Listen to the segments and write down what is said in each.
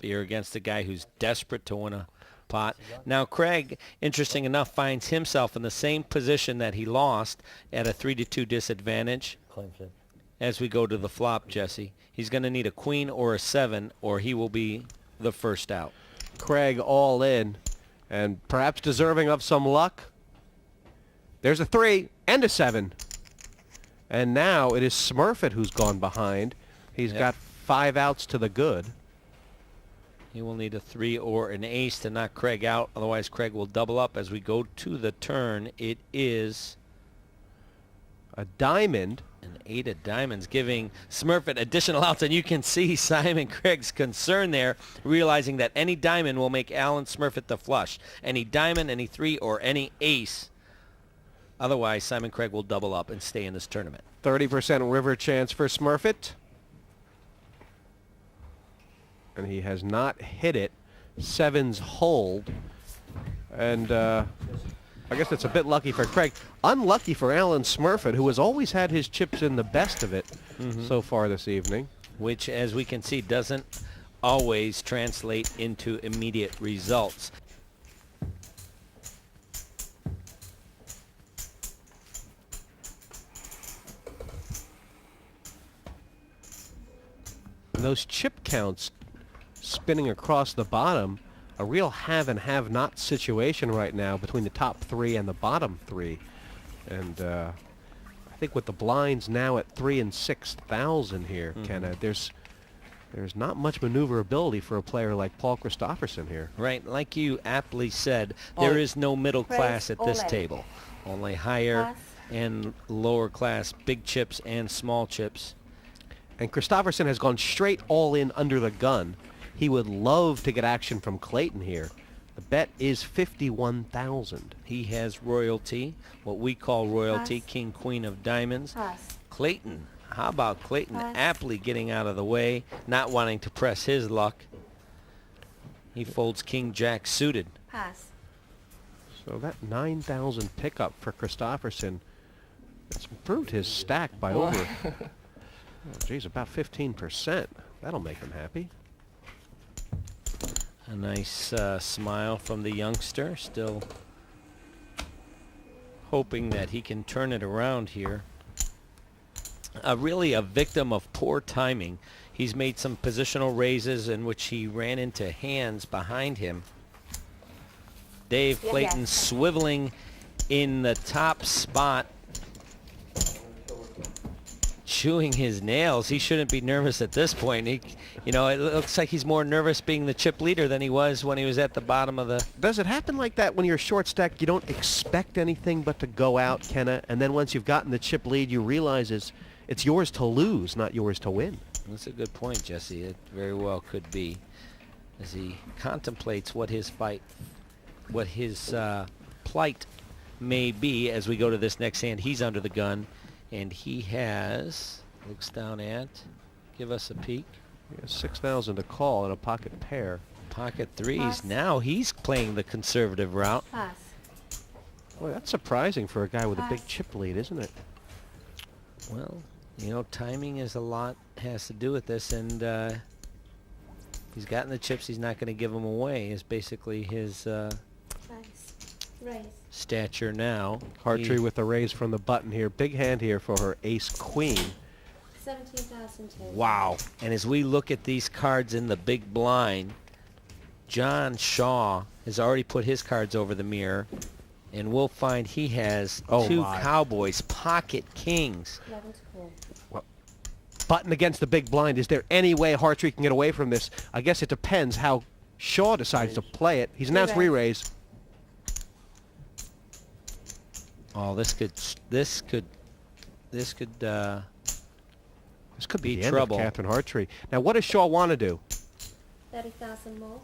You're against a guy who's desperate to win a pot. Now Craig, interesting enough, finds himself in the same position that he lost at a 3-2 disadvantage. Coin flip. As we go to the flop, Jesse, he's going to need a queen or a 7, or he will be the first out. Craig all in, and perhaps deserving of some luck. There's a 3 and a 7. And now it is Smurfett who's gone behind. He's got 5 outs to the good. He will need a 3 or an ace to knock Craig out. Otherwise, Craig will double up as we go to the turn. It is a diamond. An 8 of diamonds, giving Smurfett additional outs. And you can see Simon Craig's concern there, realizing that any diamond will make Alan Smurfett the flush. Any diamond, any 3, or any ace. Otherwise, Simon Craig will double up and stay in this tournament. 30% river chance for Smurfett. And he has not hit it. 7's hold. And I guess it's a bit lucky for Craig. Unlucky for Alan Smurfett, who has always had his chips in the best of it so far this evening. Which, as we can see, doesn't always translate into immediate results. Those chip counts spinning across the bottom, a real have and have not situation right now between the top 3 and the bottom 3. And I think with the blinds now at 3 and 6,000 here, Kenna, there's not much maneuverability for a player like Paul Christopherson here. Right, like you aptly said, there is no middle class at this table. Only higher and lower class, big chips and small chips. And Christopherson has gone straight all in under the gun. He would love to get action from Clayton here. The bet is 51,000. He has royalty, what we call royalty, king, queen of diamonds. Clayton, how about Clayton aptly getting out of the way, not wanting to press his luck. He folds king, jack suited. Pass. So that 9,000 pickup for Christopherson, it's improved his stack by over, geez, about 15%. That'll make him happy. A nice smile from the youngster, still hoping that he can turn it around here. Really a victim of poor timing. He's made some positional raises in which he ran into hands behind him. Dave Clayton swiveling in the top spot, chewing his nails. He shouldn't be nervous at this point. He, you know, it looks like he's more nervous being the chip leader than he was when he was at the bottom of the... Does it happen like that when you're short stacked? You don't expect anything but to go out, Kenna, and then once you've gotten the chip lead, you realize it's yours to lose, not yours to win. That's a good point, Jesse. It very well could be, as he contemplates what his plight may be as we go to this next hand. He's under the gun, and he has, looks down at, give us a peek. He has 6,000 to call and a pocket pair. Pocket threes. Now he's playing the conservative route. Pass. Boy, that's surprising for a guy with a big chip lead, isn't it? Well, you know, timing is a lot, has to do with this, and he's gotten the chips, he's not going to give them away, is basically his stature now. Hartree with the raise from the button here. Big hand here for her ace-queen. 17,000. Wow. And as we look at these cards in the big blind, John Shaw has already put his cards over the mirror, and we'll find he has two Cowboys pocket kings. 11 to call. Well, button against the big blind. Is there any way Hartree can get away from this? I guess it depends how Shaw decides to play it. He's announced re-raise. Oh, this could be the trouble. End of Catherine Hartree. Now, what does Shaw want to do? 30,000 more.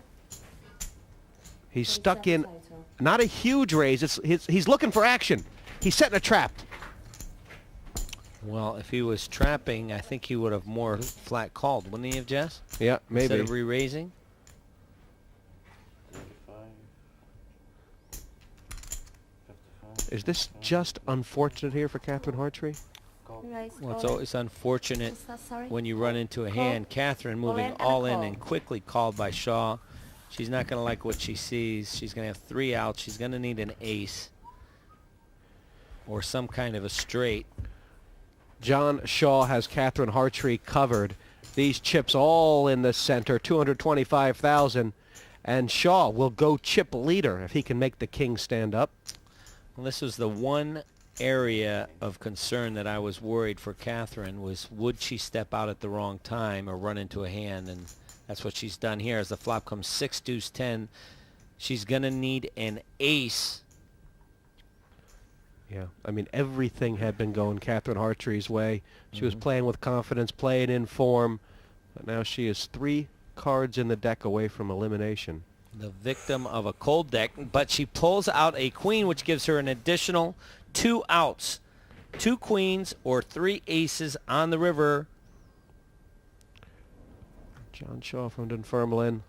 He's stuck in not a huge raise. He's looking for action. He's setting a trap. Well, if he was trapping, I think he would have more flat called, wouldn't he have, Jess? Yeah, maybe. Instead of re-raising? Is this just unfortunate here for Catherine Hartree? Raise Well, it's all in. always unfortunate What's that, sorry? when you run into a Call. hand. Catherine All moving in and a all in call. and quickly called by Shaw. She's not going to like what she sees. She's going to have 3 outs. She's going to need an ace or some kind of a straight. John Shaw has Catherine Hartree covered. These chips all in the center, 225,000, and Shaw will go chip leader if he can make the king stand up. Well, this was the one area of concern that I was worried for Catherine was would she step out at the wrong time or run into a hand, and that's what she's done here as the flop comes 6 deuce 10. She's going to need an ace. Yeah, I mean, everything had been going Catherine Hartree's way. She was playing with confidence, playing in form, but now she is 3 cards in the deck away from elimination. The victim of a cold deck, but she pulls out a queen, which gives her an additional 2 outs. 2 queens or 3 aces on the river. John Shaw from Dunfermline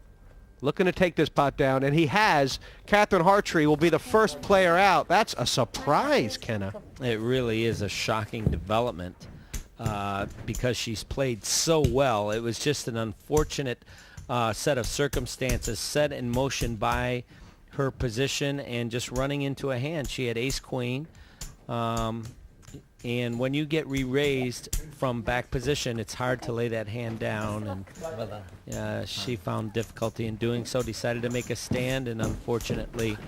looking to take this pot down, and he has. Catherine Hartree will be the first player out. That's a surprise, Kenna. It really is a shocking development because she's played so well. It was just an unfortunate set of circumstances set in motion by her position and just running into a hand. She had ace-queen. And when you get re-raised from back position, it's hard to lay that hand down. And she found difficulty in doing so, decided to make a stand, and unfortunately,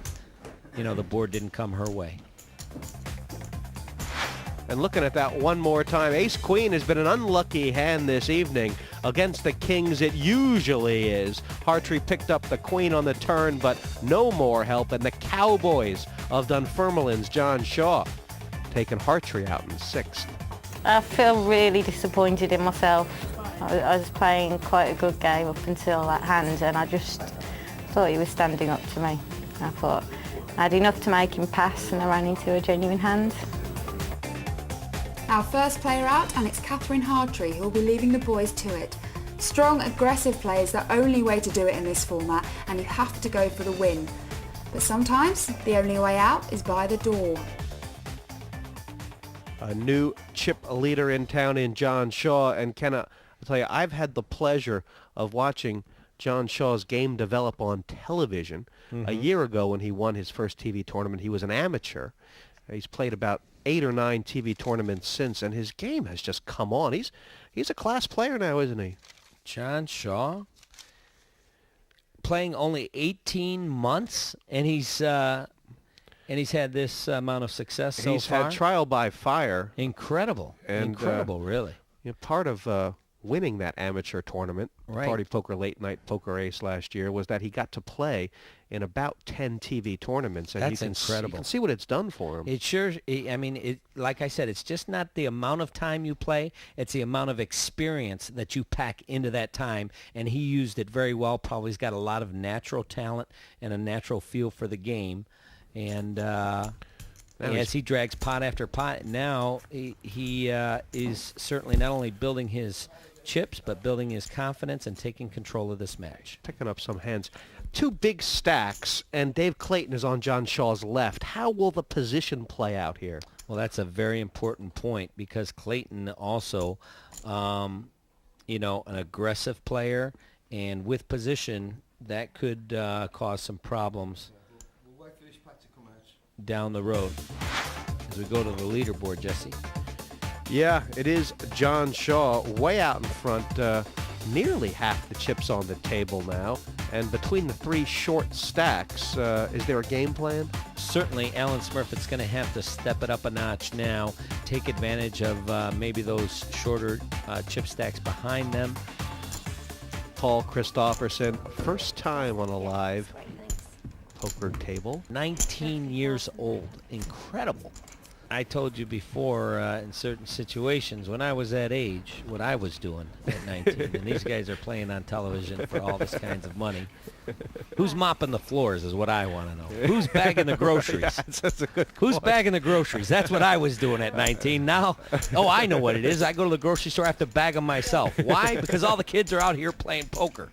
the board didn't come her way. And looking at that one more time, ace-queen has been an unlucky hand this evening. Against the kings, it usually is. Hartree picked up the queen on the turn, but no more help. And the Cowboys of Dunfermline's John Shaw taking Hartree out in 6th. I feel really disappointed in myself. I was playing quite a good game up until that hand, and I just thought he was standing up to me. I thought I had enough to make him pass, and I ran into a genuine hand. Our first player out, and it's Catherine Hartree, who will be leaving the boys to it. Strong, aggressive play is the only way to do it in this format, and you have to go for the win. But sometimes the only way out is by the door. A new chip leader in town in John Shaw. And Kenna, I'll tell you, I've had the pleasure of watching John Shaw's game develop on television. A year ago when he won his first TV tournament, he was an amateur. He's played about 8 or 9 TV tournaments since, and his game has just come on. He's a class player now, isn't he? John Shaw playing only 18 months, and he's had this amount of success so He's far. had trial by fire. Incredible. And, Incredible, really. Part of winning that amateur tournament, Right. Party Poker Late Night Poker Ace last year, was that he got to play in about 10 TV tournaments. And That's you incredible. can see what it's done for him. It sure, like I said, it's just not the amount of time you play, it's the amount of experience that you pack into that time, and he used it very well. Probably he's got a lot of natural talent and a natural feel for the game. And as he drags pot after pot, now he is certainly not only building his chips, but building his confidence and taking control of this match. Picking up some hands. 2 big stacks, and Dave Clayton is on John Shaw's left. How will the position play out here? Well, that's a very important point because Clayton also, an aggressive player, and with position, that could cause some problems down the road. As we go to the leaderboard, Jesse. Yeah, it is John Shaw way out in front, nearly half the chips on the table now. And between the 3 short stacks, is there a game plan? Certainly, Alan Smurfett's going to have to step it up a notch now, take advantage of maybe those shorter chip stacks behind them. Paul Christofferson, first time on a live poker table. 19 years old. Incredible. I told you before, in certain situations, when I was that age, what I was doing at 19. And these guys are playing on television for all this kinds of money. Who's mopping the floors is what I want to know. Who's bagging the groceries? Yeah, that's a good Who's point. bagging the groceries? That's what I was doing at 19. Now, I know what it is. I go to the grocery store, I have to bag them myself. Why? Because all the kids are out here playing poker.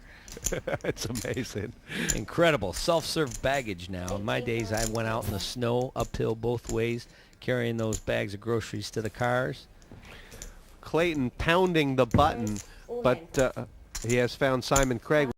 It's amazing. Incredible. Self-serve baggage now. In my days, I went out in the snow, uphill both ways, carrying those bags of groceries to the cars. Clayton pounding the button, but he has found Simon Craig.